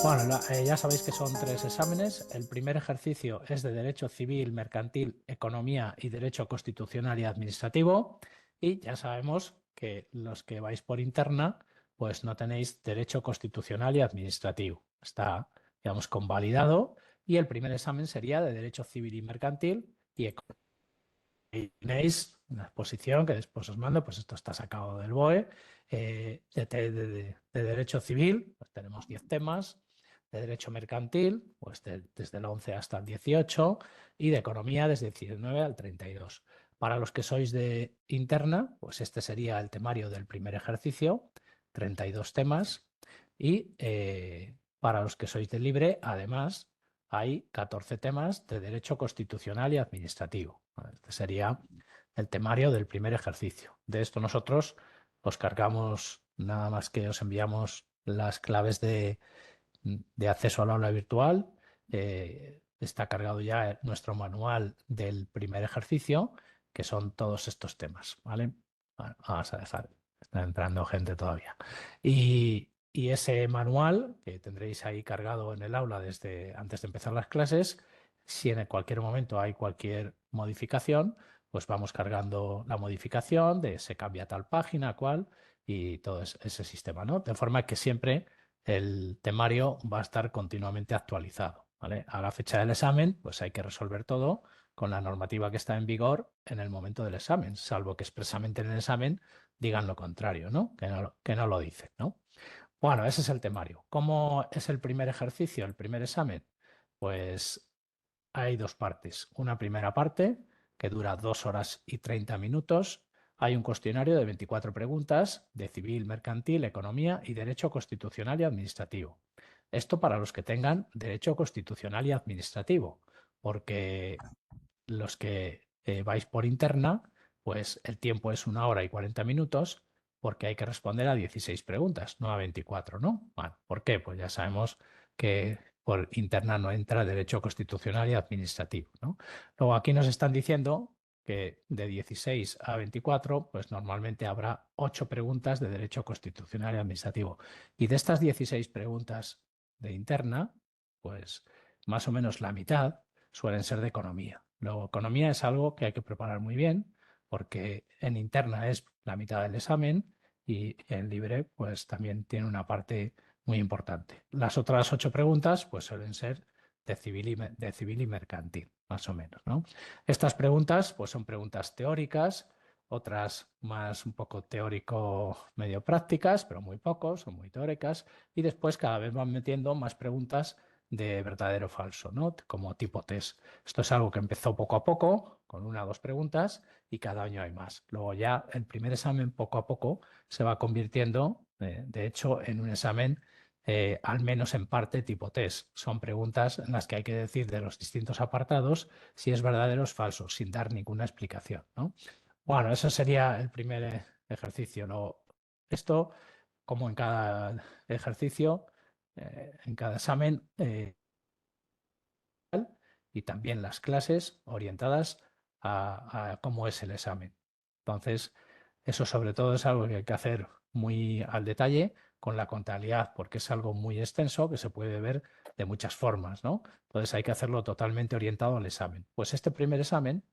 Bueno, ya sabéis que son 3 exámenes. El primer ejercicio es de Derecho Civil, Mercantil, Economía y Derecho Constitucional y Administrativo. Y ya sabemos que los que vais por interna, pues no tenéis Derecho Constitucional y Administrativo. Está, digamos, convalidado. Y el primer examen sería de Derecho Civil y Mercantil y Economía. Ahí tenéis una exposición que después os mando, pues esto está sacado del BOE. De Derecho Civil, pues tenemos 10 temas. De Derecho Mercantil, pues desde el 11 hasta el 18. Y de Economía desde el 19 al 32. Para los que sois de interna, pues este sería el temario del primer ejercicio, 32 temas. Y para los que sois de libre, además, hay 14 temas de Derecho Constitucional y Administrativo. Este sería el temario del primer ejercicio. De esto nosotros os cargamos, nada más que os enviamos las claves de acceso al aula virtual. Está cargado ya nuestro manual del primer ejercicio, que son todos estos temas, ¿vale? Bueno, vamos a dejar, está entrando gente todavía. Y ese manual que tendréis ahí cargado en el aula desde antes de empezar las clases, si en cualquier momento hay cualquier modificación, pues vamos cargando la modificación de se cambia tal página, cual, y todo ese sistema, ¿no? De forma que siempre el temario va a estar continuamente actualizado, ¿vale? A la fecha del examen, pues hay que resolver todo con la normativa que está en vigor en el momento del examen, salvo que expresamente en el examen digan lo contrario, ¿no? Que no lo dicen, ¿no? Bueno, ese es el temario. ¿Cómo es el primer ejercicio, el primer examen? Pues hay dos partes. Una primera parte que dura 2 horas y 30 minutos. Hay un cuestionario de 24 preguntas de civil, mercantil, economía y derecho constitucional y administrativo. Esto para los que tengan derecho constitucional y administrativo, porque los que vais por interna, pues el tiempo es 1 hora y 40 minutos porque hay que responder a 16 preguntas, no a 24, ¿no? Bueno, ¿por qué? Pues ya sabemos que por interna no entra derecho constitucional y administrativo, ¿no? Luego aquí nos están diciendo que de 16 a 24, pues normalmente habrá 8 preguntas de derecho constitucional y administrativo. Y de estas 16 preguntas de interna, pues más o menos la mitad suelen ser de economía. Luego, economía es algo que hay que preparar muy bien porque en interna es la mitad del examen y en libre pues también tiene una parte muy importante. Las otras 8 preguntas pues suelen ser de civil y mercantil, más o menos, ¿no? Estas preguntas pues son preguntas teóricas, otras más un poco teórico medio prácticas, pero muy pocos, son muy teóricas, y después cada vez van metiendo más preguntas de verdadero o falso, ¿no? Como tipo test. Esto es algo que empezó poco a poco, con 1 o 2 preguntas, y cada año hay más. Luego ya el primer examen poco a poco se va convirtiendo, de hecho, en un examen al menos en parte tipo test. Son preguntas en las que hay que decir de los distintos apartados si es verdadero o es falso, sin dar ninguna explicación, ¿no? Bueno, eso sería el primer ejercicio. Esto, como en cada ejercicio, en cada examen, y también las clases orientadas a cómo es el examen. Entonces, eso sobre todo es algo que hay que hacer muy al detalle con la contabilidad, porque es algo muy extenso que se puede ver de muchas formas, ¿no? Entonces hay que hacerlo totalmente orientado al examen. Pues este primer examen,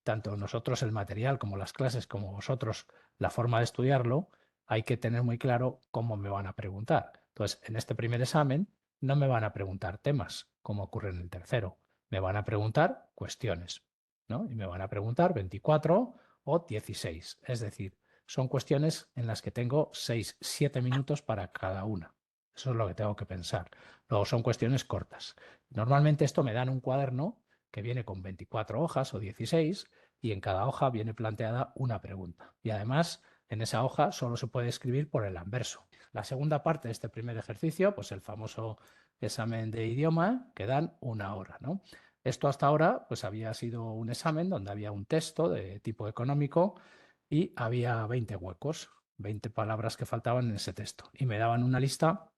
tanto nosotros el material como las clases, como vosotros la forma de estudiarlo, hay que tener muy claro cómo me van a preguntar. Entonces, en este primer examen no me van a preguntar temas, como ocurre en el tercero. Me van a preguntar cuestiones, ¿no? Y me van a preguntar 24 o 16. Es decir, son cuestiones en las que tengo 6, 7 minutos para cada una. Eso es lo que tengo que pensar. Luego son cuestiones cortas. Normalmente esto me dan un cuaderno que viene con 24 hojas o 16 y en cada hoja viene planteada una pregunta. Y además, en esa hoja solo se puede escribir por el anverso. La segunda parte de este primer ejercicio, pues el famoso examen de idioma, que dan 1 hora, ¿no? Esto hasta ahora pues había sido un examen donde había un texto de tipo económico y había 20 huecos, 20 palabras que faltaban en ese texto. Y me daban una lista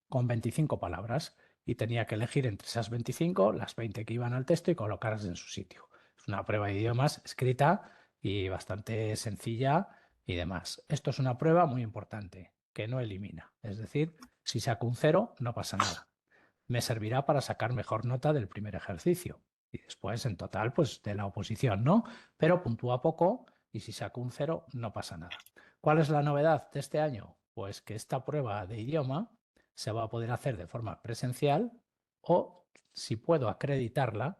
con 25 palabras y tenía que elegir entre esas 25 las 20 que iban al texto y colocarlas en su sitio. Es una prueba de idiomas escrita y bastante sencilla y demás. Esto es una prueba muy importante que no elimina. Es decir, si saco un 0 no pasa nada. me servirá para sacar mejor nota del primer ejercicio. Y después, en total, pues de la oposición, ¿no? Pero puntúa poco y si saco un 0, no pasa nada. ¿Cuál es la novedad de este año? Pues que esta prueba de idioma se va a poder hacer de forma presencial o, si puedo acreditarla,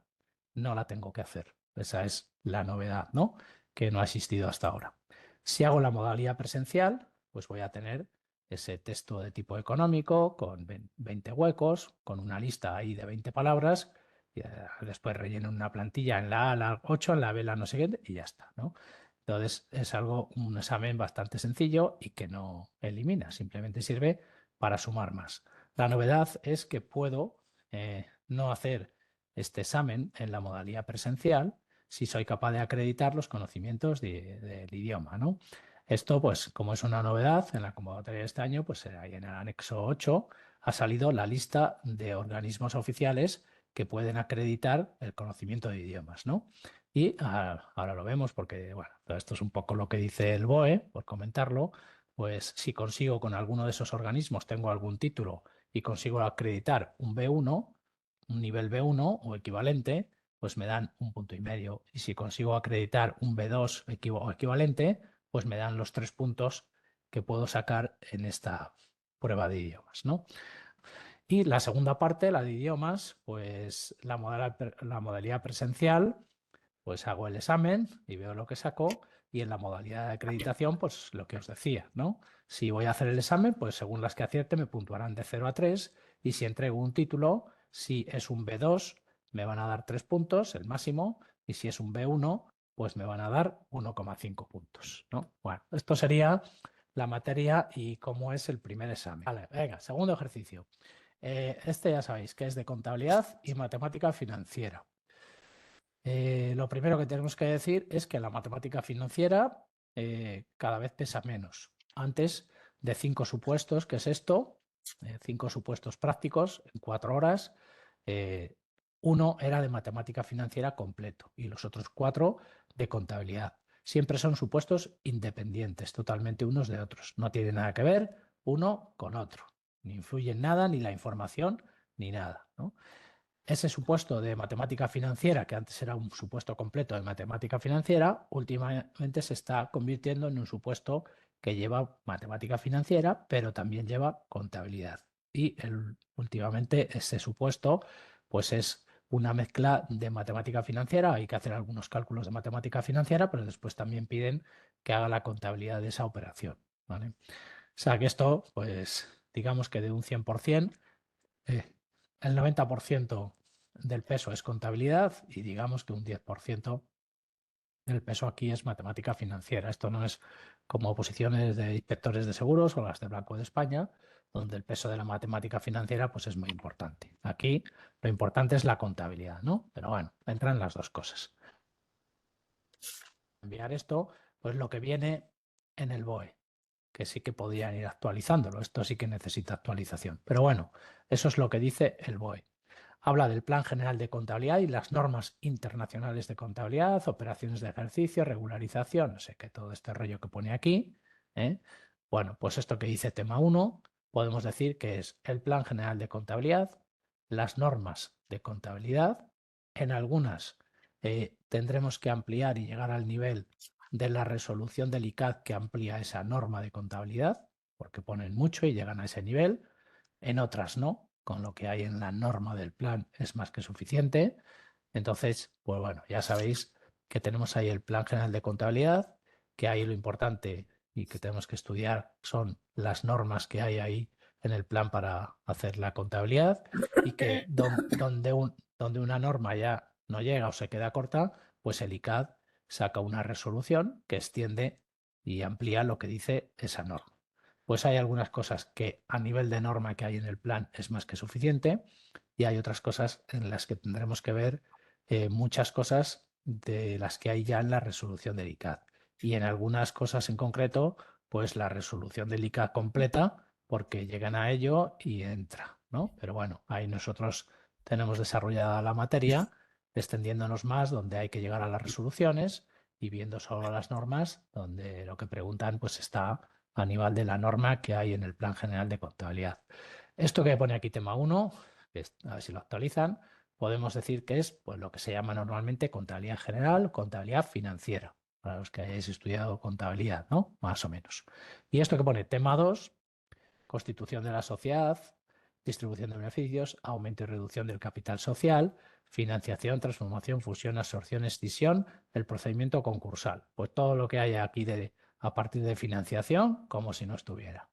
no la tengo que hacer. Esa es la novedad, ¿no? Que no ha existido hasta ahora. Si hago la modalidad presencial, pues voy a tener ese texto de tipo económico con 20 huecos, con una lista ahí de 20 palabras, y después relleno una plantilla en la A, la 8, en la B, la no sé qué, y ya está, ¿no? Entonces es un examen bastante sencillo y que no elimina, simplemente sirve para sumar más. La novedad es que puedo no hacer este examen en la modalidad presencial si soy capaz de acreditar los conocimientos del idioma, ¿no? Esto, pues, como es una novedad en la convocatoria de este año, pues ahí en el anexo 8 ha salido la lista de organismos oficiales que pueden acreditar el conocimiento de idiomas, ¿no? Y ahora lo vemos porque, bueno, esto es un poco lo que dice el BOE, por comentarlo, pues si consigo con alguno de esos organismos, tengo algún título y consigo acreditar un B1, un nivel B1 o equivalente, pues me dan 1,5 puntos. Y si consigo acreditar un B2 o equivalente, pues me dan los 3 puntos que puedo sacar en esta prueba de idiomas, ¿no? Y la segunda parte, la de idiomas, pues la modalidad presencial, pues hago el examen y veo lo que saco, y en la modalidad de acreditación, pues lo que os decía, ¿no? Si voy a hacer el examen, pues según las que acierte me puntuarán de 0 a 3, y si entrego un título, si es un B2, me van a dar 3 puntos, el máximo, y si es un B1, pues me van a dar 1,5 puntos, ¿no? Bueno, esto sería la materia y cómo es el primer examen. Vale, venga, segundo ejercicio. Este ya sabéis que es de contabilidad y matemática financiera. Lo primero que tenemos que decir es que la matemática financiera cada vez pesa menos. Antes de 5 supuestos, que es esto, 5 supuestos prácticos en 4 horas, uno era de matemática financiera completo y los otros 4 de contabilidad. Siempre son supuestos independientes, totalmente unos de otros. No tiene nada que ver uno con otro. Ni influye en nada, ni la información, ni nada, ¿no? Ese supuesto de matemática financiera, que antes era un supuesto completo de matemática financiera, últimamente se está convirtiendo en un supuesto que lleva matemática financiera, pero también lleva contabilidad. Y últimamente ese supuesto pues es una mezcla de matemática financiera. Hay que hacer algunos cálculos de matemática financiera, pero después también piden que haga la contabilidad de esa operación, ¿vale? O sea que esto, pues digamos que de un 100%, el 90% del peso es contabilidad y digamos que un 10% del peso aquí es matemática financiera. Esto no es como oposiciones de inspectores de seguros o las de Banco de España, donde el peso de la matemática financiera pues es muy importante. Aquí lo importante es la contabilidad, ¿no? Pero bueno, entran las dos cosas. Enviar esto, pues lo que viene en el BOE, que sí que podrían ir actualizándolo. Esto sí que necesita actualización. Pero bueno, eso es lo que dice el BOE. Habla del Plan General de Contabilidad y las normas internacionales de contabilidad, operaciones de ejercicio, regularización, no sé qué, todo este rollo que pone aquí, ¿eh? Bueno, pues esto que dice tema 1, podemos decir que es el Plan General de Contabilidad, las normas de contabilidad. En algunas tendremos que ampliar y llegar al nivel de la resolución del ICAD que amplía esa norma de contabilidad, porque ponen mucho y llegan a ese nivel. En otras no, con lo que hay en la norma del plan es más que suficiente. Entonces, pues bueno, ya sabéis que tenemos ahí el Plan General de Contabilidad, que ahí lo importante y que tenemos que estudiar son las normas que hay ahí en el plan para hacer la contabilidad, y que donde una norma ya no llega o se queda corta, pues el ICAD saca una resolución que extiende y amplía lo que dice esa norma. Pues hay algunas cosas que a nivel de norma que hay en el plan es más que suficiente, y hay otras cosas en las que tendremos que ver muchas cosas de las que hay ya en la resolución del ICAD. Y en algunas cosas en concreto, pues la resolución del ICAD completa, porque llegan a ello y entra, ¿no? Pero bueno, ahí nosotros tenemos desarrollada la materia, extendiéndonos más donde hay que llegar a las resoluciones y viendo solo las normas, donde lo que preguntan pues está a nivel de la norma que hay en el Plan General de Contabilidad. Esto que pone aquí tema 1, a ver si lo actualizan, podemos decir que es pues, lo que se llama normalmente contabilidad general, contabilidad financiera, para los que hayáis estudiado contabilidad, ¿no? Más o menos. Y esto que pone tema 2, constitución de la sociedad, distribución de beneficios, aumento y reducción del capital social, financiación, transformación, fusión, absorción, escisión, el procedimiento concursal. Pues todo lo que haya aquí a partir de financiación, como si no estuviera.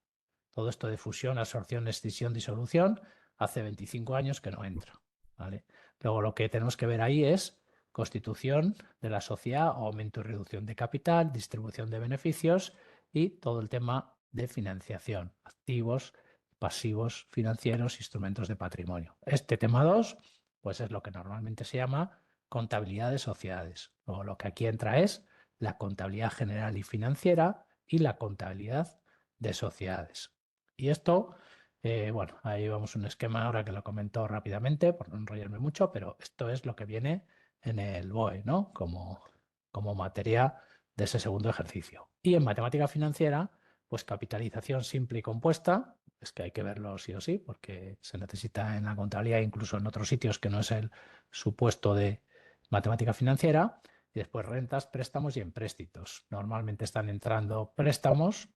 Todo esto de fusión, absorción, escisión, disolución, hace 25 años que no entra. ¿Vale? Luego lo que tenemos que ver ahí es constitución de la sociedad, aumento y reducción de capital, distribución de beneficios y todo el tema de financiación, activos, pasivos financieros, instrumentos de patrimonio. Este tema 2, pues es lo que normalmente se llama contabilidad de sociedades. Luego lo que aquí entra es la contabilidad general y financiera y la contabilidad de sociedades. Y esto, bueno, ahí vamos un esquema ahora que lo comento rápidamente, por no enrollarme mucho, pero esto es lo que viene en el BOE, ¿no? Como materia de ese segundo ejercicio. Y en matemática financiera, pues capitalización simple y compuesta, es que hay que verlo sí o sí, porque se necesita en la contabilidad, incluso en otros sitios que no es el supuesto de matemática financiera, y después rentas, préstamos y empréstitos. Normalmente están entrando préstamos,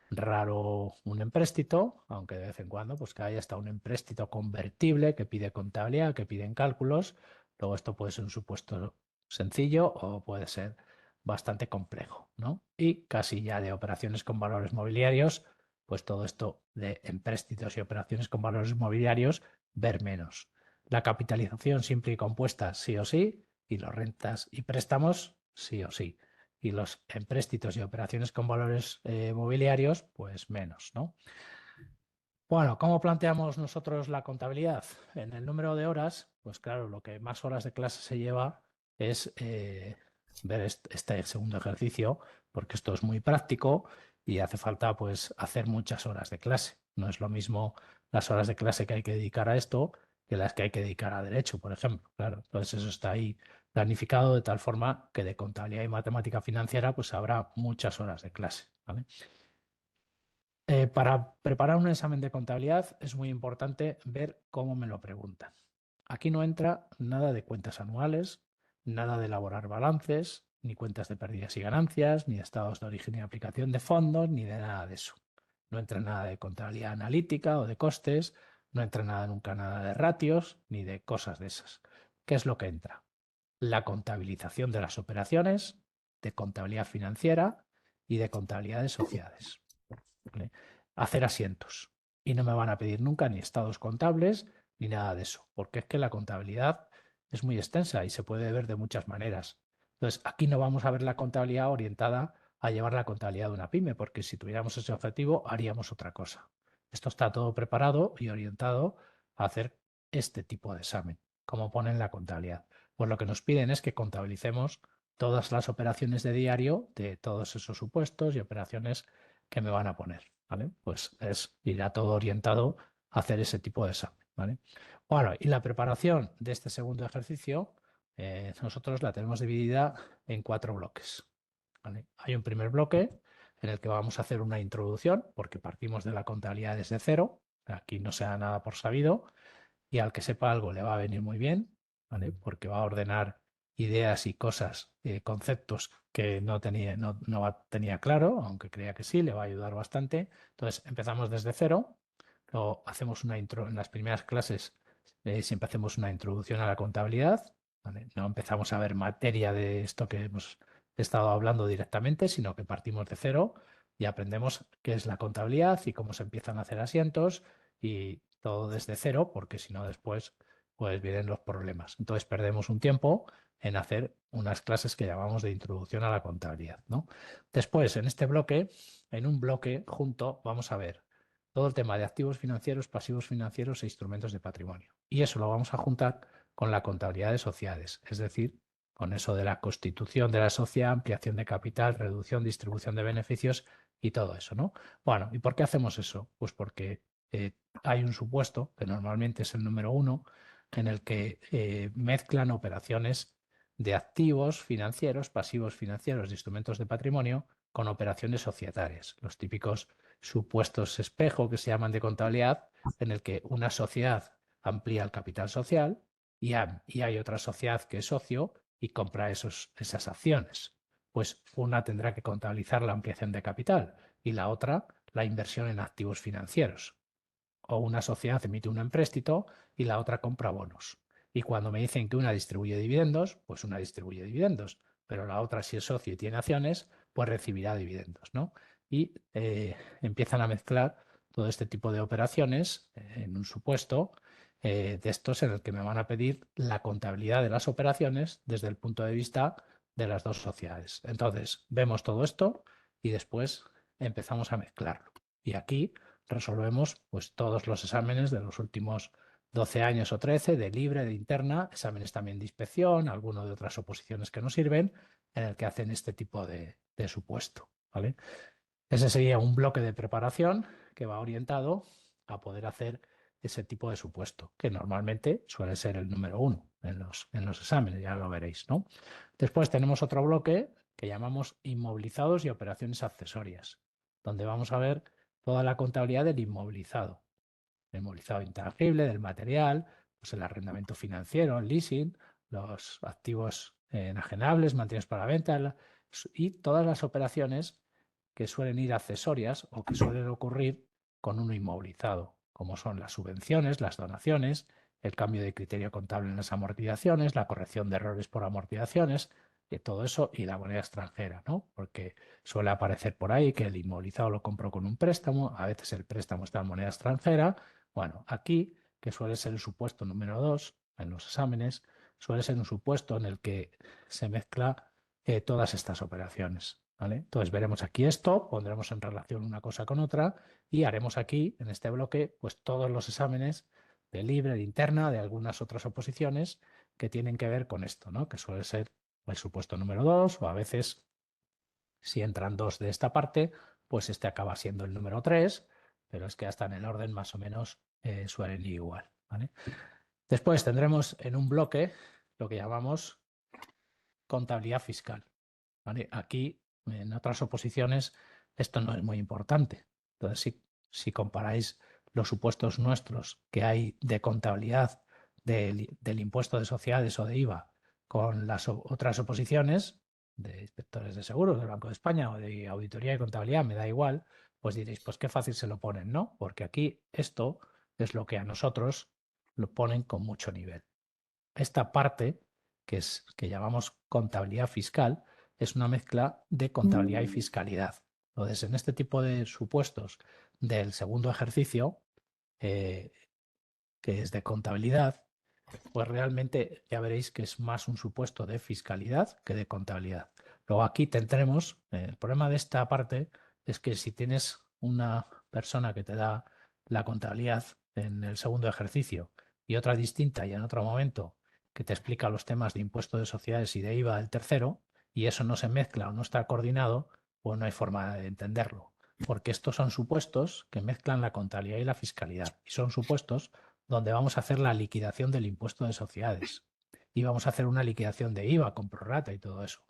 raro un empréstito, aunque de vez en cuando pues que haya hasta un empréstito convertible que pide contabilidad, que piden cálculos. Luego esto puede ser un supuesto sencillo o puede ser bastante complejo, ¿no? Y casi ya de operaciones con valores mobiliarios, pues todo esto de empréstitos y operaciones con valores mobiliarios, ver menos. La capitalización simple y compuesta sí o sí, y los rentas y préstamos sí o sí, y los empréstitos y operaciones con valores mobiliarios, pues menos, ¿no? Bueno, ¿cómo planteamos nosotros la contabilidad? En el número de horas, pues claro, lo que más horas de clase se lleva es ver este segundo ejercicio, porque esto es muy práctico y hace falta pues hacer muchas horas de clase. No es lo mismo las horas de clase que hay que dedicar a esto que las que hay que dedicar a derecho, por ejemplo. Claro, entonces eso está ahí planificado de tal forma que de contabilidad y matemática financiera pues habrá muchas horas de clase, ¿vale? Para preparar un examen de contabilidad es muy importante ver cómo me lo preguntan. Aquí no entra nada de cuentas anuales, nada de elaborar balances, ni cuentas de pérdidas y ganancias, ni estados de origen y aplicación de fondos, ni de nada de eso. No entra nada de contabilidad analítica o de costes, no entra nunca nada de ratios, ni de cosas de esas. ¿Qué es lo que entra? La contabilización de las operaciones, de contabilidad financiera y de contabilidad de sociedades. ¿Vale? Hacer asientos. Y no me van a pedir nunca ni estados contables ni nada de eso, porque es que la contabilidad es muy extensa y se puede ver de muchas maneras. Entonces, aquí no vamos a ver la contabilidad orientada a llevar la contabilidad de una pyme, porque si tuviéramos ese objetivo haríamos otra cosa. Esto está todo preparado y orientado a hacer este tipo de examen, como pone en la contabilidad. Pues lo que nos piden es que contabilicemos todas las operaciones de diario de todos esos supuestos y operaciones que me van a poner, ¿vale? Pues irá todo orientado a hacer ese tipo de examen, ¿vale? Bueno, y la preparación de este segundo ejercicio, nosotros la tenemos dividida en 4 bloques, ¿vale? Hay un primer bloque en el que vamos a hacer una introducción, porque partimos de la contabilidad desde cero, aquí no se da nada por sabido, y al que sepa algo le va a venir muy bien, ¿vale? Porque va a ordenar ideas y cosas, conceptos que no tenía claro, aunque creía que sí, le va a ayudar bastante. Entonces empezamos desde cero, luego hacemos una intro en las primeras clases, siempre hacemos una introducción a la contabilidad, ¿vale? No empezamos a ver materia de esto que hemos estado hablando directamente, sino que partimos de cero y aprendemos qué es la contabilidad y cómo se empiezan a hacer asientos y todo desde cero, porque si no después pues vienen los problemas. Entonces perdemos un tiempo en hacer unas clases que llamamos de introducción a la contabilidad, ¿no? Después, en este bloque, en un bloque junto, vamos a ver todo el tema de activos financieros, pasivos financieros e instrumentos de patrimonio. Y eso lo vamos a juntar con la contabilidad de sociedades, es decir, con eso de la constitución de la sociedad, ampliación de capital, reducción, distribución de beneficios y todo eso, ¿no? Bueno, ¿y por qué hacemos eso? Pues porque hay un supuesto, que normalmente es el número 1, en el que mezclan operaciones de activos financieros, pasivos financieros de instrumentos de patrimonio con operaciones societarias, los típicos supuestos espejo que se llaman de contabilidad, en el que una sociedad amplía el capital social y hay otra sociedad que es socio y compra esas acciones. Pues una tendrá que contabilizar la ampliación de capital y la otra la inversión en activos financieros. O una sociedad emite un empréstito y la otra compra bonos. Y cuando me dicen que una distribuye dividendos, pues una distribuye dividendos, pero la otra, si es socio y tiene acciones, pues recibirá dividendos, ¿no? Y empiezan a mezclar todo este tipo de operaciones en un supuesto de estos en el que me van a pedir la contabilidad de las operaciones desde el punto de vista de las dos sociedades. Entonces, vemos todo esto y después empezamos a mezclarlo. Y aquí resolvemos pues todos los exámenes de los últimos 12 años o 13 de libre, de interna, exámenes también de inspección, algunos de otras oposiciones que nos sirven, en el que hacen este tipo de supuesto, ¿vale? Ese sería un bloque de preparación que va orientado a poder hacer ese tipo de supuesto, que normalmente suele ser el número 1 en los exámenes, ya lo veréis, ¿no? Después tenemos otro bloque que llamamos inmovilizados y operaciones accesorias, donde vamos a ver toda la contabilidad del inmovilizado intangible, del material, pues el arrendamiento financiero, el leasing, los activos enajenables, mantenidos para venta y todas las operaciones que suelen ir accesorias o que suelen ocurrir con uno inmovilizado, como son las subvenciones, las donaciones, el cambio de criterio contable en las amortizaciones, la corrección de errores por amortizaciones, todo eso y la moneda extranjera, ¿no? Porque suele aparecer por ahí que el inmovilizado lo compró con un préstamo, a veces el préstamo está en moneda extranjera. Bueno, aquí, que suele ser el supuesto número 2 en los exámenes, suele ser un supuesto en el que se mezcla todas estas operaciones, ¿vale? Entonces veremos aquí esto, pondremos en relación una cosa con otra y haremos aquí, en este bloque, pues todos los exámenes de libre, de interna, de algunas otras oposiciones que tienen que ver con esto, ¿no? Que suele ser el supuesto número 2 o a veces, si entran dos de esta parte, pues este acaba siendo el número 3, pero es que hasta en el orden más o menos suelen ir igual, ¿vale? Después tendremos en un bloque lo que llamamos contabilidad fiscal, ¿vale? Aquí, en otras oposiciones, esto no es muy importante. Entonces, si comparáis los supuestos nuestros que hay de contabilidad del impuesto de sociedades o de IVA con las otras oposiciones de inspectores de seguros del Banco de España o de auditoría y contabilidad, me da igual, pues diréis, pues qué fácil se lo ponen, ¿no? Porque aquí esto es lo que a nosotros lo ponen con mucho nivel. Esta parte, que llamamos contabilidad fiscal, es una mezcla de contabilidad y fiscalidad. Entonces, en este tipo de supuestos del segundo ejercicio, que es de contabilidad, pues realmente ya veréis que es más un supuesto de fiscalidad que de contabilidad. Luego aquí tendremos, el problema de esta parte es que si tienes una persona que te da la contabilidad en el segundo ejercicio y otra distinta y en otro momento que te explica los temas de impuesto de sociedades y de IVA del tercero, y eso no se mezcla o no está coordinado, pues no hay forma de entenderlo. Porque estos son supuestos que mezclan la contabilidad y la fiscalidad. Y son supuestos donde vamos a hacer la liquidación del impuesto de sociedades y vamos a hacer una liquidación de IVA con prorrata y todo eso.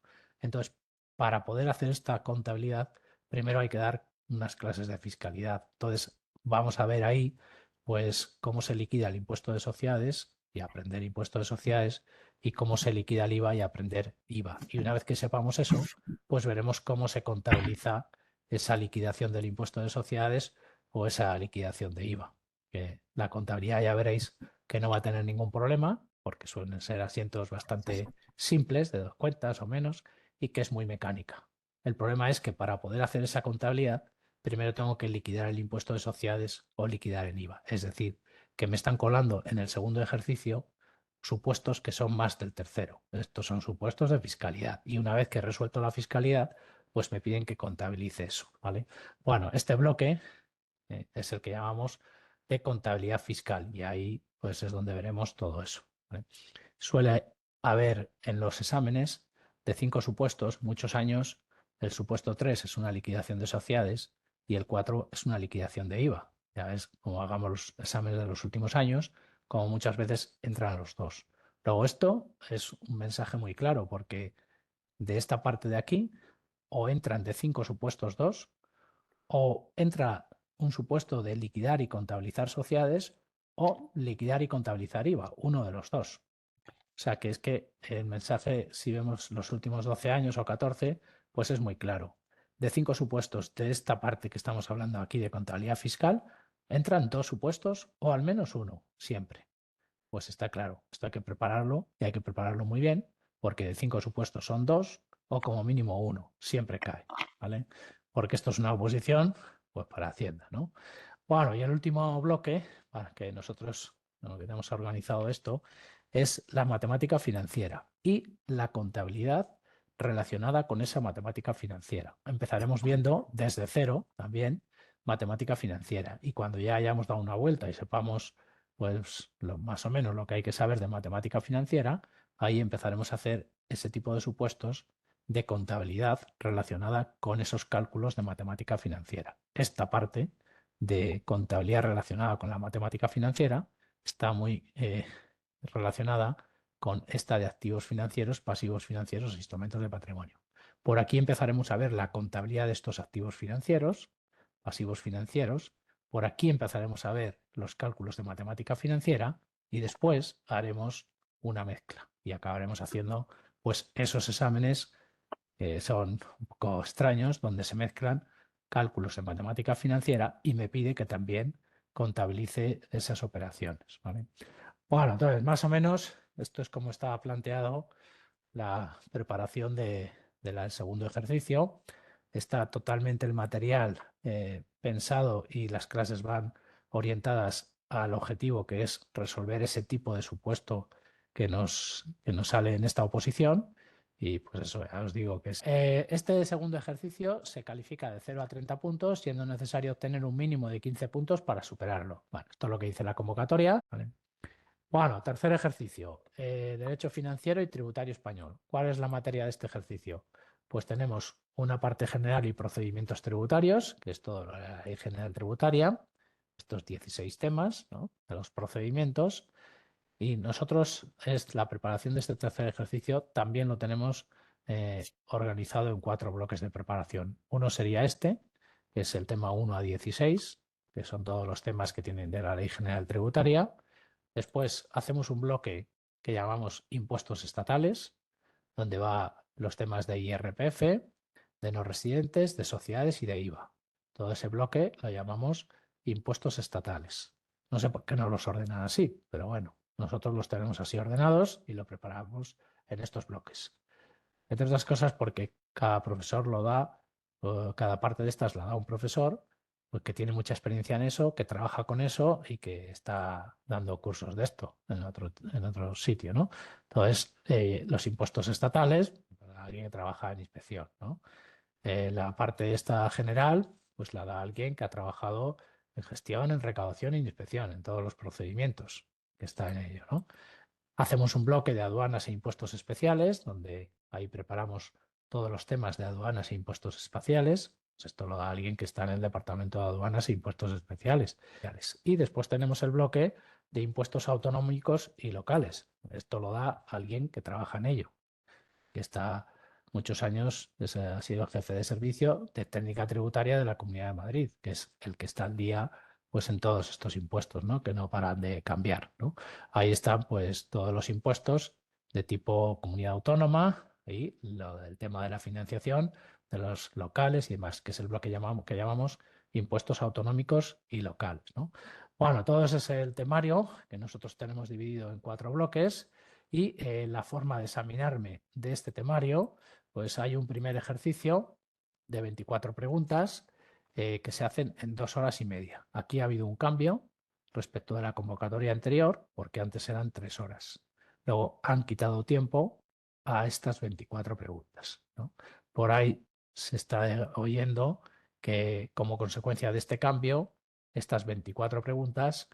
Entonces, para poder hacer esta contabilidad, primero hay que dar unas clases de fiscalidad. Entonces, vamos a ver ahí, pues, cómo se liquida el impuesto de sociedades y aprender impuesto de sociedades y cómo se liquida el IVA y aprender IVA. Y una vez que sepamos eso, pues veremos cómo se contabiliza esa liquidación del impuesto de sociedades o esa liquidación de IVA. Que la contabilidad ya veréis que no va a tener ningún problema, porque suelen ser asientos bastante simples, de 2 cuentas o menos, y que es muy mecánica. El problema es que para poder hacer esa contabilidad, primero tengo que liquidar el impuesto de sociedades o liquidar en IVA. Es decir, que me están colando en el segundo ejercicio supuestos que son más del tercero. Estos son supuestos de fiscalidad. Y una vez que he resuelto la fiscalidad, pues me piden que contabilice eso, ¿vale? Bueno, este bloque es el que llamamos de contabilidad fiscal y ahí pues es donde veremos todo eso, ¿vale? Suele haber en los exámenes de 5 supuestos, muchos años, el supuesto 3 es una liquidación de sociedades y el 4 es una liquidación de IVA. Ya ves, como hagamos los exámenes de los últimos años, como muchas veces entran los dos. Luego esto es un mensaje muy claro porque de esta parte de aquí o entran de 5 supuestos 2 o entra un supuesto de liquidar y contabilizar sociedades o liquidar y contabilizar IVA, uno de los dos. O sea que es que el mensaje, si vemos los últimos 12 años o 14, pues es muy claro. De 5 supuestos de esta parte que estamos hablando aquí de contabilidad fiscal, entran 2 supuestos o al menos uno, siempre. Pues está claro, esto hay que prepararlo y hay que prepararlo muy bien, porque de 5 supuestos son 2 o como mínimo uno, siempre cae, ¿vale? Porque esto es una oposición, pues para Hacienda, ¿no? Bueno, y el último bloque, para que nosotros lo que tenemos organizado esto, es la matemática financiera y la contabilidad relacionada con esa matemática financiera. Empezaremos viendo desde cero también matemática financiera y cuando ya hayamos dado una vuelta y sepamos pues más o menos lo que hay que saber de matemática financiera, ahí empezaremos a hacer ese tipo de supuestos de contabilidad relacionada con esos cálculos de matemática financiera. Esta parte de contabilidad relacionada con la matemática financiera está muy relacionada con esta de activos financieros, pasivos financieros e instrumentos de patrimonio. Por aquí empezaremos a ver la contabilidad de estos activos financieros, pasivos financieros. Por aquí empezaremos a ver los cálculos de matemática financiera y después haremos una mezcla y acabaremos haciendo pues esos exámenes que son un poco extraños donde se mezclan cálculos de matemática financiera y me pide que también contabilice esas operaciones, ¿vale? Bueno, entonces, más o menos, esto es como estaba planteado la preparación del segundo ejercicio. Está totalmente el material pensado y las clases van orientadas al objetivo que es resolver ese tipo de supuesto que nos sale en esta oposición. Y pues eso, ya os digo que es. Este segundo ejercicio se califica de 0 a 30 puntos, siendo necesario obtener un mínimo de 15 puntos para superarlo. Bueno, esto es lo que dice la convocatoria, ¿vale? Bueno, tercer ejercicio, Derecho Financiero y Tributario Español. ¿Cuál es la materia de este ejercicio? Pues tenemos una parte general y procedimientos tributarios, que es toda la ley general tributaria, estos 16 temas, ¿no?, de los procedimientos, y nosotros es la preparación de este tercer ejercicio también lo tenemos organizado en 4 bloques de preparación. Uno sería este, que es el tema 1 a 16, que son todos los temas que tienen de la ley general tributaria. Después hacemos un bloque que llamamos impuestos estatales, donde va los temas de IRPF, de no residentes, de sociedades y de IVA. Todo ese bloque lo llamamos impuestos estatales. No sé por qué no los ordenan así, pero bueno, nosotros los tenemos así ordenados y lo preparamos en estos bloques. Entre otras cosas porque cada profesor lo da, cada parte de estas la da un profesor pues que tiene mucha experiencia en eso, que trabaja con eso y que está dando cursos de esto en otro sitio, ¿no? Entonces, los impuestos estatales, para alguien que trabaja en inspección, ¿no? La parte esta general, pues la da alguien que ha trabajado en gestión, en recaudación e inspección, en todos los procedimientos que está en ello, ¿no? Hacemos un bloque de aduanas e impuestos especiales, donde ahí preparamos todos los temas de aduanas e impuestos especiales. Pues esto lo da alguien que está en el Departamento de Aduanas e Impuestos Especiales. Y después tenemos el bloque de impuestos autonómicos y locales. Esto lo da alguien que trabaja en ello, que está muchos años, ha sido jefe de servicio de técnica tributaria de la Comunidad de Madrid, que es el que está al día pues en todos estos impuestos, ¿no?, que no paran de cambiar, ¿no? Ahí están pues todos los impuestos de tipo comunidad autónoma y lo del tema de la financiación de los locales y demás, que es el bloque que llamamos impuestos autonómicos y locales, ¿no? Bueno, todo ese es el temario que nosotros tenemos dividido en 4 bloques y la forma de examinarme de este temario, pues hay un primer ejercicio de 24 preguntas que se hacen en 2 horas y media. Aquí ha habido un cambio respecto de la convocatoria anterior, porque antes eran 3 horas. Luego han quitado tiempo a estas 24 preguntas, ¿no? Por ahí se está oyendo que como consecuencia de este cambio, estas 24 preguntas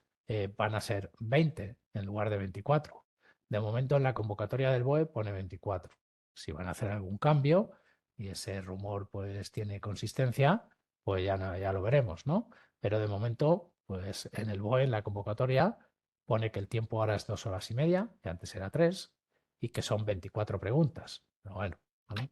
van a ser 20 en lugar de 24. De momento en la convocatoria del BOE pone 24. Si van a hacer algún cambio y ese rumor pues tiene consistencia, pues ya, ya lo veremos, ¿no? Pero de momento, pues en el BOE, en la convocatoria, pone que el tiempo ahora es 2 horas y media, que antes era 3, y que son 24 preguntas. Pero bueno, ¿vale?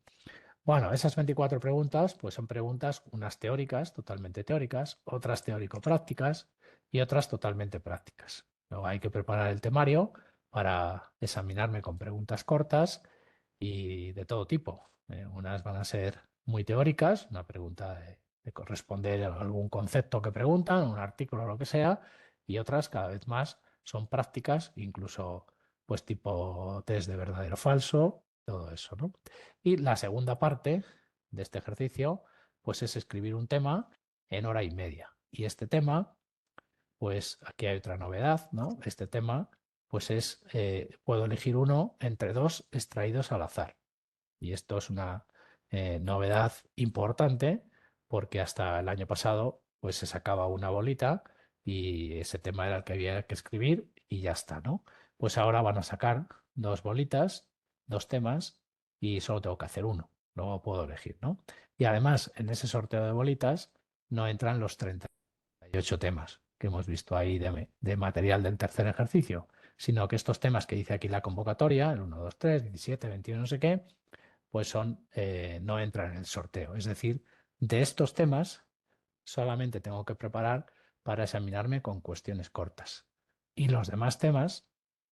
Bueno, esas 24 preguntas, pues son preguntas, unas teóricas, totalmente teóricas, otras teórico-prácticas y otras totalmente prácticas. Luego hay que preparar el temario para examinarme con preguntas cortas y de todo tipo. Unas van a ser muy teóricas, una pregunta de corresponder a algún concepto que preguntan, un artículo o lo que sea, y otras cada vez más son prácticas, incluso pues tipo test de verdadero o falso, todo eso, ¿no? Y la segunda parte de este ejercicio pues es escribir un tema en hora y media. Y este tema, pues aquí hay otra novedad, ¿no? Este tema pues es, puedo elegir uno entre dos extraídos al azar. Y esto es una novedad importante porque hasta el año pasado pues se sacaba una bolita y ese tema era el que había que escribir y ya está, ¿no? Pues ahora van a sacar dos bolitas, dos temas y solo tengo que hacer uno. Luego puedo elegir, ¿no? Y además en ese sorteo de bolitas no entran los 38 temas que hemos visto ahí de material del tercer ejercicio, sino que estos temas que dice aquí la convocatoria, el 1, 2, 3, 17, 21, no sé qué, pues son, no entran en el sorteo. Es decir, de estos temas solamente tengo que preparar para examinarme con cuestiones cortas. Y los demás temas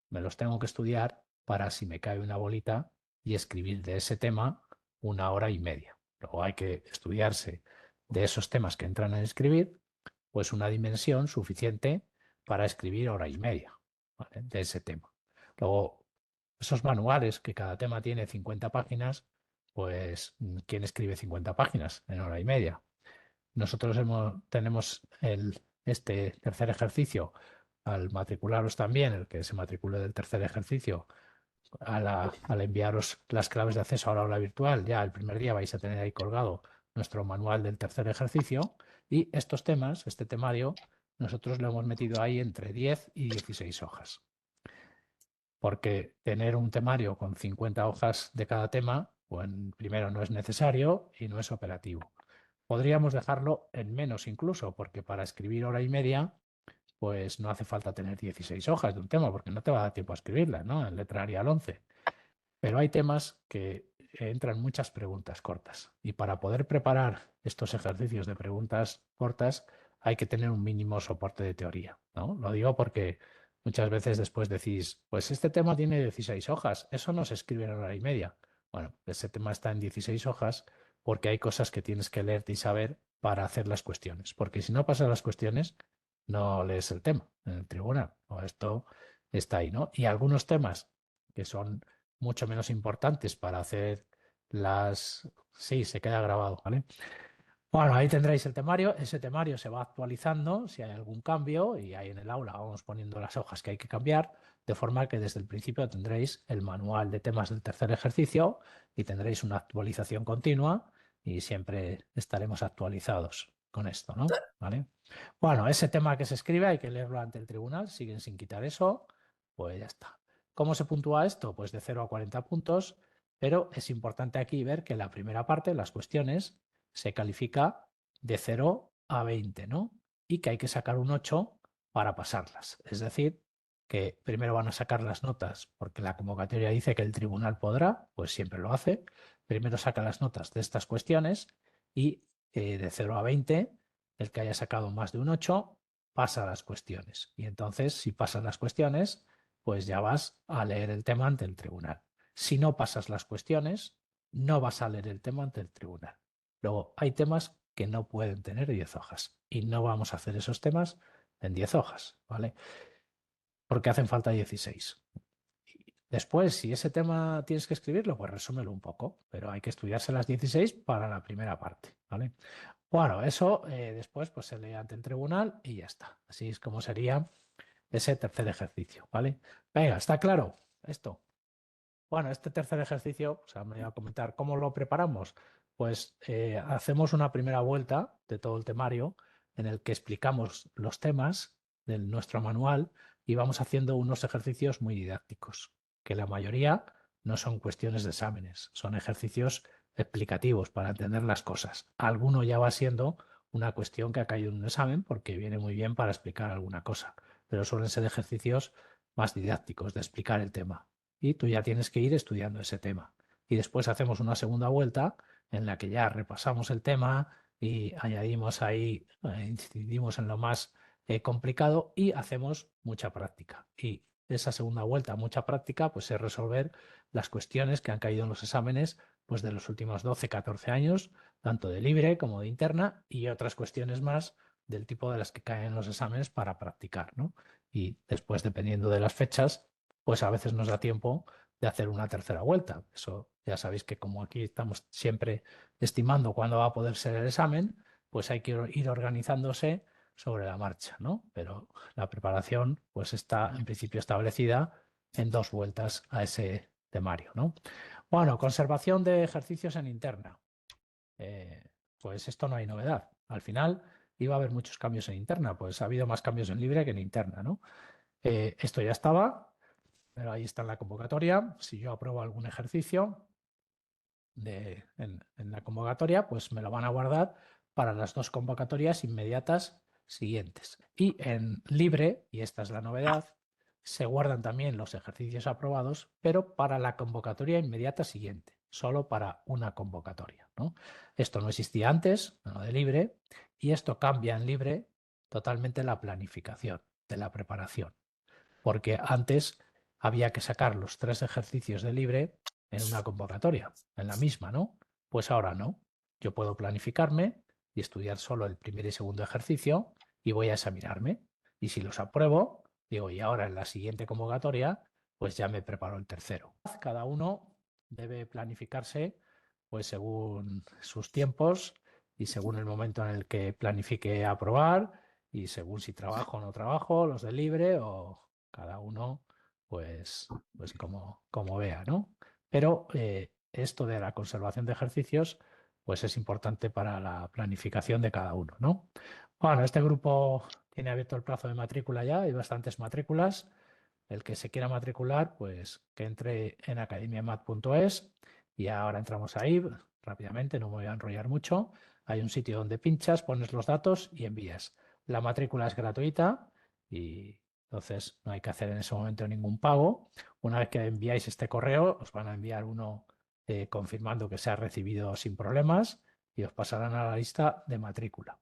me los tengo que estudiar para si me cae una bolita y escribir de ese tema una hora y media. Luego hay que estudiarse de esos temas que entran en escribir, pues una dimensión suficiente para escribir hora y media, ¿vale? De ese tema. Luego, esos manuales, que cada tema tiene 50 páginas, pues ¿quién escribe 50 páginas en hora y media? Nosotros tenemos este tercer ejercicio al matricularos también, el que se matricule del tercer ejercicio, al enviaros las claves de acceso a la aula virtual, ya el primer día vais a tener ahí colgado nuestro manual del tercer ejercicio y estos temas, este temario, nosotros lo hemos metido ahí entre 10 y 16 hojas. Porque tener un temario con 50 hojas de cada tema, pues primero no es necesario y no es operativo. Podríamos dejarlo en menos incluso, porque para escribir hora y media, pues no hace falta tener 16 hojas de un tema, porque no te va a dar tiempo a escribirla, ¿no? En letra Arial 11. Pero hay temas que entran muchas preguntas cortas. Y para poder preparar estos ejercicios de preguntas cortas, hay que tener un mínimo soporte de teoría, ¿no? Lo digo porque muchas veces después decís, pues este tema tiene 16 hojas, eso no se escribe en hora y media. Bueno, ese tema está en 16 hojas porque hay cosas que tienes que leerte y saber para hacer las cuestiones. Porque si no pasas las cuestiones, no lees el tema en el tribunal. O esto está ahí, ¿no? Y algunos temas que son mucho menos importantes para hacer las... Sí, se queda grabado, ¿vale? Bueno, ahí tendréis el temario. Ese temario se va actualizando si hay algún cambio y ahí en el aula vamos poniendo las hojas que hay que cambiar, de forma que desde el principio tendréis el manual de temas del tercer ejercicio y tendréis una actualización continua y siempre estaremos actualizados con esto, ¿no? ¿Vale? Bueno, ese tema que se escribe hay que leerlo ante el tribunal, siguen sin quitar eso, pues ya está. ¿Cómo se puntúa esto? Pues de 0 a 40 puntos, pero es importante aquí ver que la primera parte, las cuestiones, se califica de 0 a 20, ¿no? Y que hay que sacar un 8 para pasarlas. Es decir, que primero van a sacar las notas, porque la convocatoria dice que el tribunal podrá, pues siempre lo hace. Primero saca las notas de estas cuestiones y de 0 a 20, el que haya sacado más de un 8 pasa las cuestiones. Y entonces, si pasas las cuestiones, pues ya vas a leer el tema ante el tribunal. Si no pasas las cuestiones, no vas a leer el tema ante el tribunal. Luego, hay temas que no pueden tener 10 hojas y no vamos a hacer esos temas en 10 hojas, ¿vale? Porque hacen falta 16. Después, si ese tema tienes que escribirlo, pues resúmelo un poco, pero hay que estudiarse las 16 para la primera parte, ¿vale? Bueno, eso después pues se lee ante el tribunal y ya está. Así es como sería ese tercer ejercicio, ¿vale? Venga, ¿está claro esto? Bueno, este tercer ejercicio, o sea, me voy a comentar cómo lo preparamos. Pues hacemos una primera vuelta de todo el temario en el que explicamos los temas de nuestro manual y vamos haciendo unos ejercicios muy didácticos, que la mayoría no son cuestiones de exámenes, son ejercicios explicativos para entender las cosas. Alguno ya va siendo una cuestión que ha caído en un examen porque viene muy bien para explicar alguna cosa, pero suelen ser ejercicios más didácticos de explicar el tema y tú ya tienes que ir estudiando ese tema. Y después hacemos una segunda vuelta en la que ya repasamos el tema y añadimos ahí, incidimos en lo más complicado y hacemos mucha práctica. Y esa segunda vuelta, mucha práctica, pues es resolver las cuestiones que han caído en los exámenes pues de los últimos 12, 14 años, tanto de libre como de interna, y otras cuestiones más del tipo de las que caen en los exámenes para practicar, ¿no? Y después, dependiendo de las fechas, pues a veces nos da tiempo de hacer una tercera vuelta. Eso ya sabéis que como aquí estamos siempre estimando cuándo va a poder ser el examen, pues hay que ir organizándose sobre la marcha, ¿no? Pero la preparación pues está en principio establecida en 2 vueltas a ese temario, ¿no? Bueno, conservación de ejercicios en interna. Pues esto no hay novedad. Al final iba a haber muchos cambios en interna, pues ha habido más cambios en libre que en interna, ¿no? Esto ya estaba, pero ahí está en la convocatoria. Si yo apruebo algún ejercicio en la convocatoria, pues me lo van a guardar para las 2 convocatorias inmediatas siguientes. Y en libre, y esta es la novedad, se guardan también los ejercicios aprobados, pero para la convocatoria inmediata siguiente, solo para una convocatoria, ¿no? Esto no existía antes, no de libre, y esto cambia en libre totalmente la planificación de la preparación, porque antes había que sacar los 3 ejercicios de libre en una convocatoria, en la misma, ¿no? Pues ahora no. Yo puedo planificarme y estudiar solo el primer y segundo ejercicio y voy a examinarme. Y si los apruebo, digo, y ahora en la siguiente convocatoria, pues ya me preparo el tercero. Cada uno debe planificarse pues según sus tiempos y según el momento en el que planifique aprobar y según si trabajo o no trabajo, los de libre o cada uno pues como vea, ¿no? Pero esto de la conservación de ejercicios pues es importante para la planificación de cada uno, ¿no? Bueno, este grupo tiene abierto el plazo de matrícula ya, hay bastantes matrículas. El que se quiera matricular, pues que entre en academiamat.es y ahora entramos ahí rápidamente, no me voy a enrollar mucho. Hay un sitio donde pinchas, pones los datos y envías. La matrícula es gratuita y entonces no hay que hacer en ese momento ningún pago. Una vez que enviáis este correo, os van a enviar uno confirmando que se ha recibido sin problemas y os pasarán a la lista de matrícula.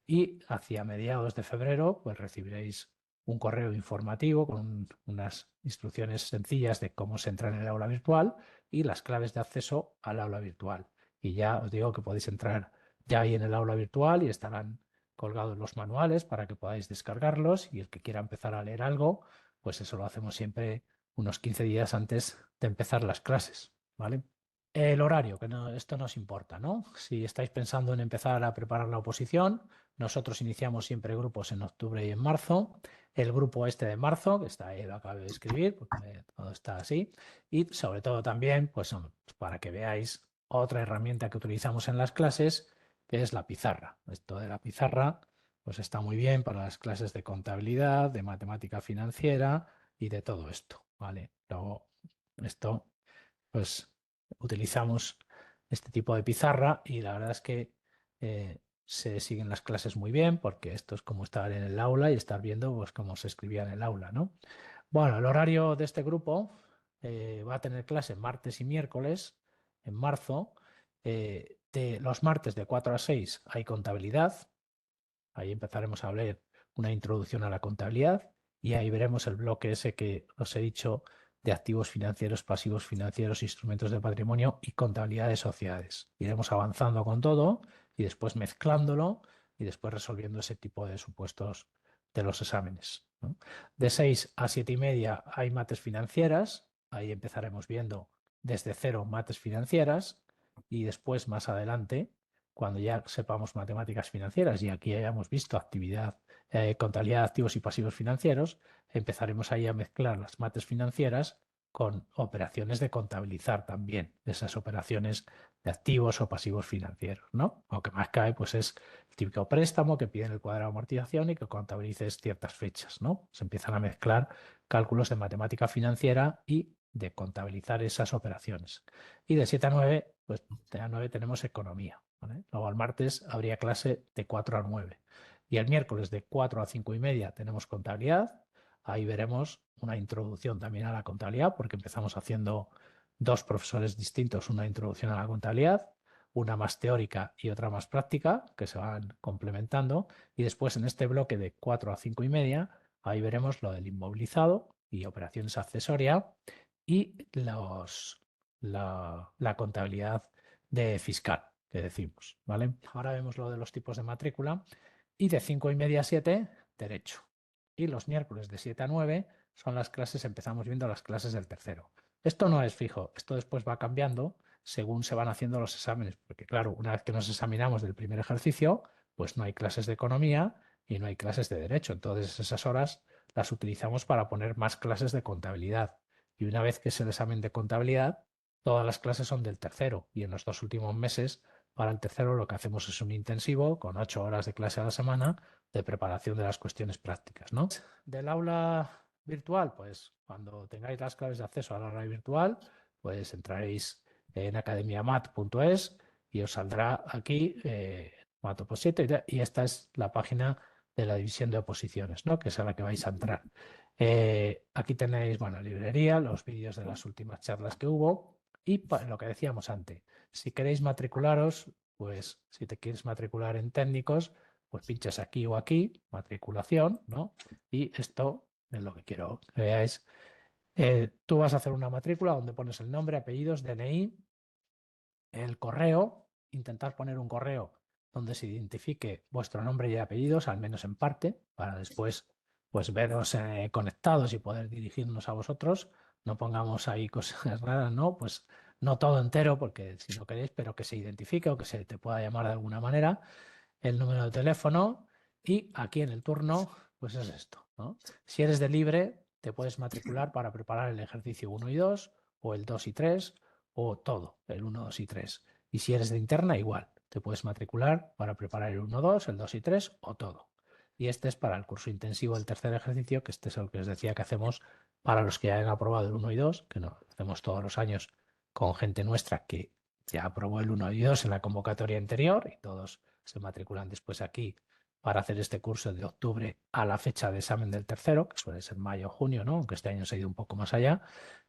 Y hacia mediados de febrero, pues recibiréis un correo informativo con unas instrucciones sencillas de cómo se entra en el aula virtual y las claves de acceso al aula virtual. Y ya os digo que podéis entrar ya ahí en el aula virtual y estarán colgados los manuales para que podáis descargarlos y el que quiera empezar a leer algo, pues eso lo hacemos siempre unos 15 días antes de empezar las clases, ¿vale? El horario, que no, esto nos importa, ¿no? Si estáis pensando en empezar a preparar la oposición, nosotros iniciamos siempre grupos en octubre y en marzo. El grupo este de marzo, que está ahí, lo acabo de escribir, porque todo está así. Y sobre todo también, pues para que veáis otra herramienta que utilizamos en las clases, que es la pizarra. Esto de la pizarra, pues está muy bien para las clases de contabilidad, de matemática financiera y de todo esto, ¿vale? Luego, esto, pues utilizamos este tipo de pizarra y la verdad es que se siguen las clases muy bien porque esto es como estar en el aula y estar viendo pues cómo se escribía en el aula, ¿no? Bueno, el horario de este grupo va a tener clase martes y miércoles en marzo. De los martes de 4 a 6 hay contabilidad. Ahí empezaremos a ver una introducción a la contabilidad y ahí veremos el bloque ese que os he dicho de activos financieros, pasivos financieros, instrumentos de patrimonio y contabilidad de sociedades. Iremos avanzando con todo y después mezclándolo y después resolviendo ese tipo de supuestos de los exámenes, ¿no? De 6 a 7 y media hay mates financieras, ahí empezaremos viendo desde cero mates financieras y después más adelante cuando ya sepamos matemáticas financieras y aquí hayamos visto actividad, contabilidad de activos y pasivos financieros, empezaremos ahí a mezclar las mates financieras con operaciones de contabilizar también esas operaciones de activos o pasivos financieros, ¿no? Lo que más cae pues es el típico préstamo que piden el cuadrado de amortización y que contabilices ciertas fechas, ¿no? Se empiezan a mezclar cálculos de matemática financiera y de contabilizar esas operaciones. Y de 7 a 9, pues de a 9 tenemos economía, ¿vale? Luego el martes habría clase de 4 a 9. Y el miércoles de 4 a 5 y media tenemos contabilidad. Ahí veremos una introducción también a la contabilidad, porque empezamos haciendo 2 profesores distintos, una introducción a la contabilidad. una más teórica y otra más práctica, que se van complementando. Y después en este bloque de 4 a 5 y media, ahí veremos lo del inmovilizado y operaciones accesorias y la contabilidad de fiscal, que decimos, ¿vale? Ahora vemos lo de los tipos de matrícula y de 5 y media a 7, derecho. Y los miércoles de 7 a 9 son las clases, empezamos viendo las clases del tercero. Esto no es fijo, esto después va cambiando según se van haciendo los exámenes, porque claro, una vez que nos examinamos del primer ejercicio, pues no hay clases de economía y no hay clases de derecho. Entonces esas horas las utilizamos para poner más clases de contabilidad. Y una vez que es el examen de contabilidad, todas las clases son del tercero. Y en los 2 últimos meses, para el tercero, lo que hacemos es un intensivo con 8 horas de clase a la semana de preparación de las cuestiones prácticas, ¿no? Del aula virtual, pues cuando tengáis las claves de acceso al aula virtual, pues entraréis en academiamat.es y os saldrá aquí Mat7 y esta es la página de la división de oposiciones, ¿no? Que es a la que vais a entrar. Aquí tenéis, bueno, librería, los vídeos de las últimas charlas que hubo y lo que decíamos antes, si queréis matricularos, pues si te quieres matricular en técnicos, pues pinchas aquí o aquí, matriculación, ¿no? Y esto es lo que quiero que veáis. Tú vas a hacer una matrícula donde pones el nombre, apellidos, DNI, el correo, intentar poner un correo donde se identifique vuestro nombre y apellidos, al menos en parte, para después pues veros conectados y poder dirigirnos a vosotros. No pongamos ahí cosas raras, ¿no? Pues no todo entero, porque si no queréis, pero que se identifique o que se te pueda llamar de alguna manera, el número de teléfono y aquí en el turno, pues es esto, ¿no? Si eres de libre, te puedes matricular para preparar el ejercicio 1 y 2 o el 2 y 3 o todo, el 1, 2 y 3. Y si eres de interna, igual, te puedes matricular para preparar el 1, 2, el 2 y 3 o todo. Y este es para el curso intensivo del tercer ejercicio, que este es el que os decía que hacemos para los que ya han aprobado el 1 y 2, que no hacemos todos los años con gente nuestra que ya aprobó el 1 y 2 en la convocatoria anterior y todos se matriculan después aquí para hacer este curso de octubre a la fecha de examen del tercero, que suele ser mayo o junio, ¿no? Aunque este año se ha ido un poco más allá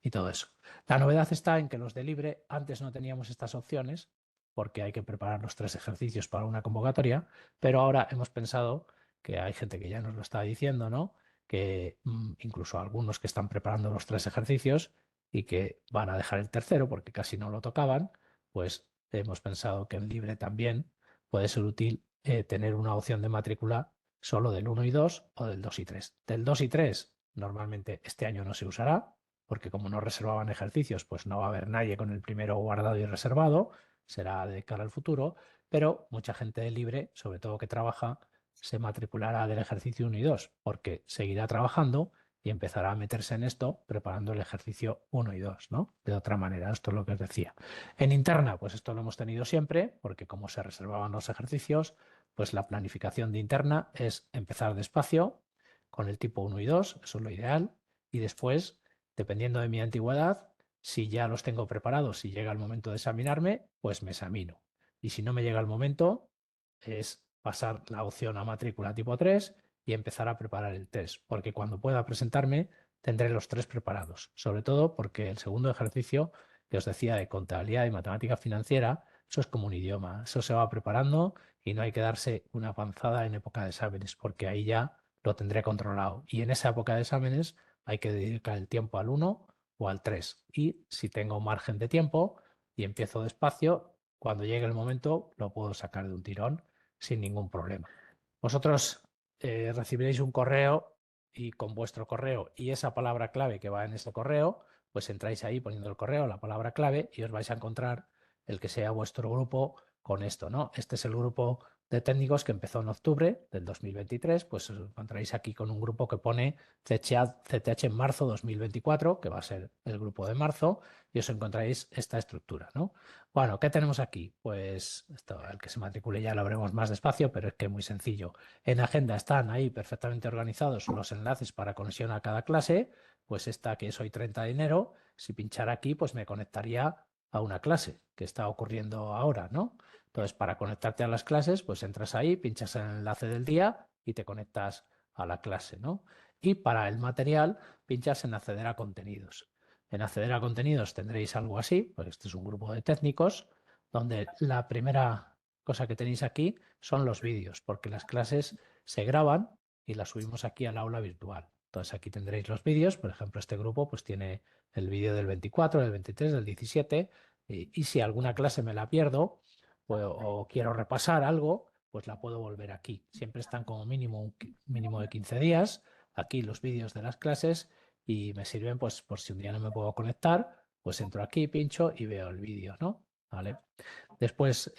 y todo eso. La novedad está en que los de libre antes no teníamos estas opciones porque hay que preparar los 3 ejercicios para una convocatoria, pero ahora hemos pensado que hay gente que ya nos lo está diciendo, ¿no? Que incluso algunos que están preparando los 3 ejercicios y que van a dejar el tercero porque casi no lo tocaban, pues hemos pensado que en libre también puede ser útil tener una opción de matrícula solo del 1 y 2 o del 2 y 3. Del 2 y 3 normalmente este año no se usará, porque como no reservaban ejercicios, pues no va a haber nadie con el primero guardado y reservado, será de cara al futuro, pero mucha gente de libre, sobre todo que trabaja, se matriculará del ejercicio 1 y 2, porque seguirá trabajando y empezará a meterse en esto preparando el ejercicio 1 y 2, ¿no? De otra manera, esto es lo que os decía. En interna, pues esto lo hemos tenido siempre, porque como se reservaban los ejercicios, pues la planificación de interna es empezar despacio con el tipo 1 y 2, eso es lo ideal, y después, dependiendo de mi antigüedad, si ya los tengo preparados, si llega el momento de examinarme, pues me examino. Y si no me llega el momento, es pasar la opción a matrícula tipo 3 y empezar a preparar el test, porque cuando pueda presentarme tendré los 3 preparados, sobre todo porque el segundo ejercicio que os decía de contabilidad y matemática financiera, eso es como un idioma, eso se va preparando y no hay que darse una panzada en época de exámenes, porque ahí ya lo tendré controlado. Y en esa época de exámenes hay que dedicar el tiempo al 1 o al 3. Y si tengo margen de tiempo y empiezo despacio, cuando llegue el momento lo puedo sacar de un tirón sin ningún problema. Vosotros recibiréis un correo y con vuestro correo y esa palabra clave que va en ese correo, pues entráis ahí poniendo el correo, la palabra clave y os vais a encontrar el que sea vuestro grupo con esto, ¿no? Este es el grupo de técnicos que empezó en octubre del 2023, pues os encontráis aquí con un grupo que pone CTH en marzo 2024, que va a ser el grupo de marzo, y os encontráis esta estructura, ¿no? Bueno, ¿qué tenemos aquí? Pues esto, el que se matricule ya lo veremos más despacio, pero es que es muy sencillo. En agenda están ahí perfectamente organizados los enlaces para conexión a cada clase, pues esta que es hoy 30 de enero, si pinchara aquí, pues me conectaría a una clase que está ocurriendo ahora, ¿no? Entonces, para conectarte a las clases, pues entras ahí, pinchas en el enlace del día y te conectas a la clase, ¿no? Y para el material, pinchas en acceder a contenidos. En acceder a contenidos tendréis algo así, pues este es un grupo de técnicos, donde la primera cosa que tenéis aquí son los vídeos, porque las clases se graban y las subimos aquí al aula virtual. Entonces aquí tendréis los vídeos, por ejemplo, este grupo pues tiene el vídeo del 24, del 23, del 17, y si alguna clase me la pierdo pues, o quiero repasar algo, pues la puedo volver aquí. Siempre están como mínimo un mínimo de 15 días, aquí los vídeos de las clases, y me sirven pues por si un día no me puedo conectar, pues entro aquí, pincho y veo el vídeo, ¿no? ¿Vale? Después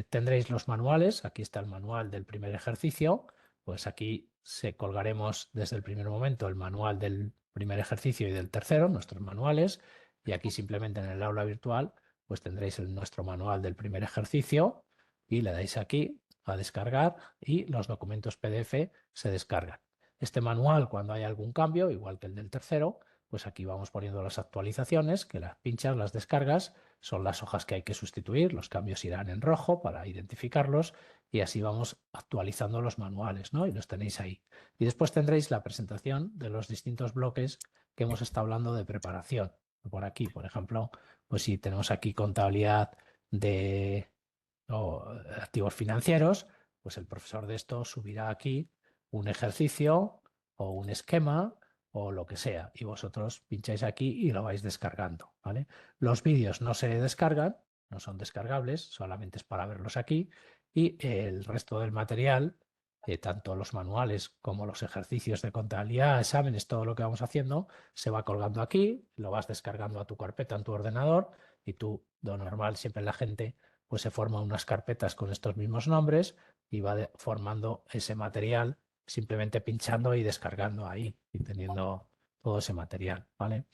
tendréis los manuales. Aquí está el manual del primer ejercicio. Pues aquí se colgaremos desde el primer momento el manual del primer ejercicio y del tercero, nuestros manuales. Y aquí simplemente en el aula virtual pues tendréis nuestro manual del primer ejercicio y le dais aquí a descargar y los documentos PDF se descargan. Este manual, cuando hay algún cambio, igual que el del tercero, pues aquí vamos poniendo las actualizaciones, que las pinchas, las descargas, son las hojas que hay que sustituir, los cambios irán en rojo para identificarlos y así vamos actualizando los manuales, ¿no? Y los tenéis ahí. Y después tendréis la presentación de los distintos bloques que hemos estado hablando de preparación. Por aquí, por ejemplo, pues si tenemos aquí contabilidad de activos financieros, pues el profesor de esto subirá aquí un ejercicio o un esquema o lo que sea, y vosotros pincháis aquí y lo vais descargando, ¿vale? Los vídeos no se descargan, no son descargables, solamente es para verlos aquí, y el resto del material, tanto los manuales como los ejercicios de contabilidad, exámenes, todo lo que vamos haciendo, se va colgando aquí, lo vas descargando a tu carpeta en tu ordenador, y tú, lo normal, siempre la gente, pues se forma unas carpetas con estos mismos nombres y va formando ese material simplemente pinchando y descargando ahí y teniendo todo ese material, ¿vale?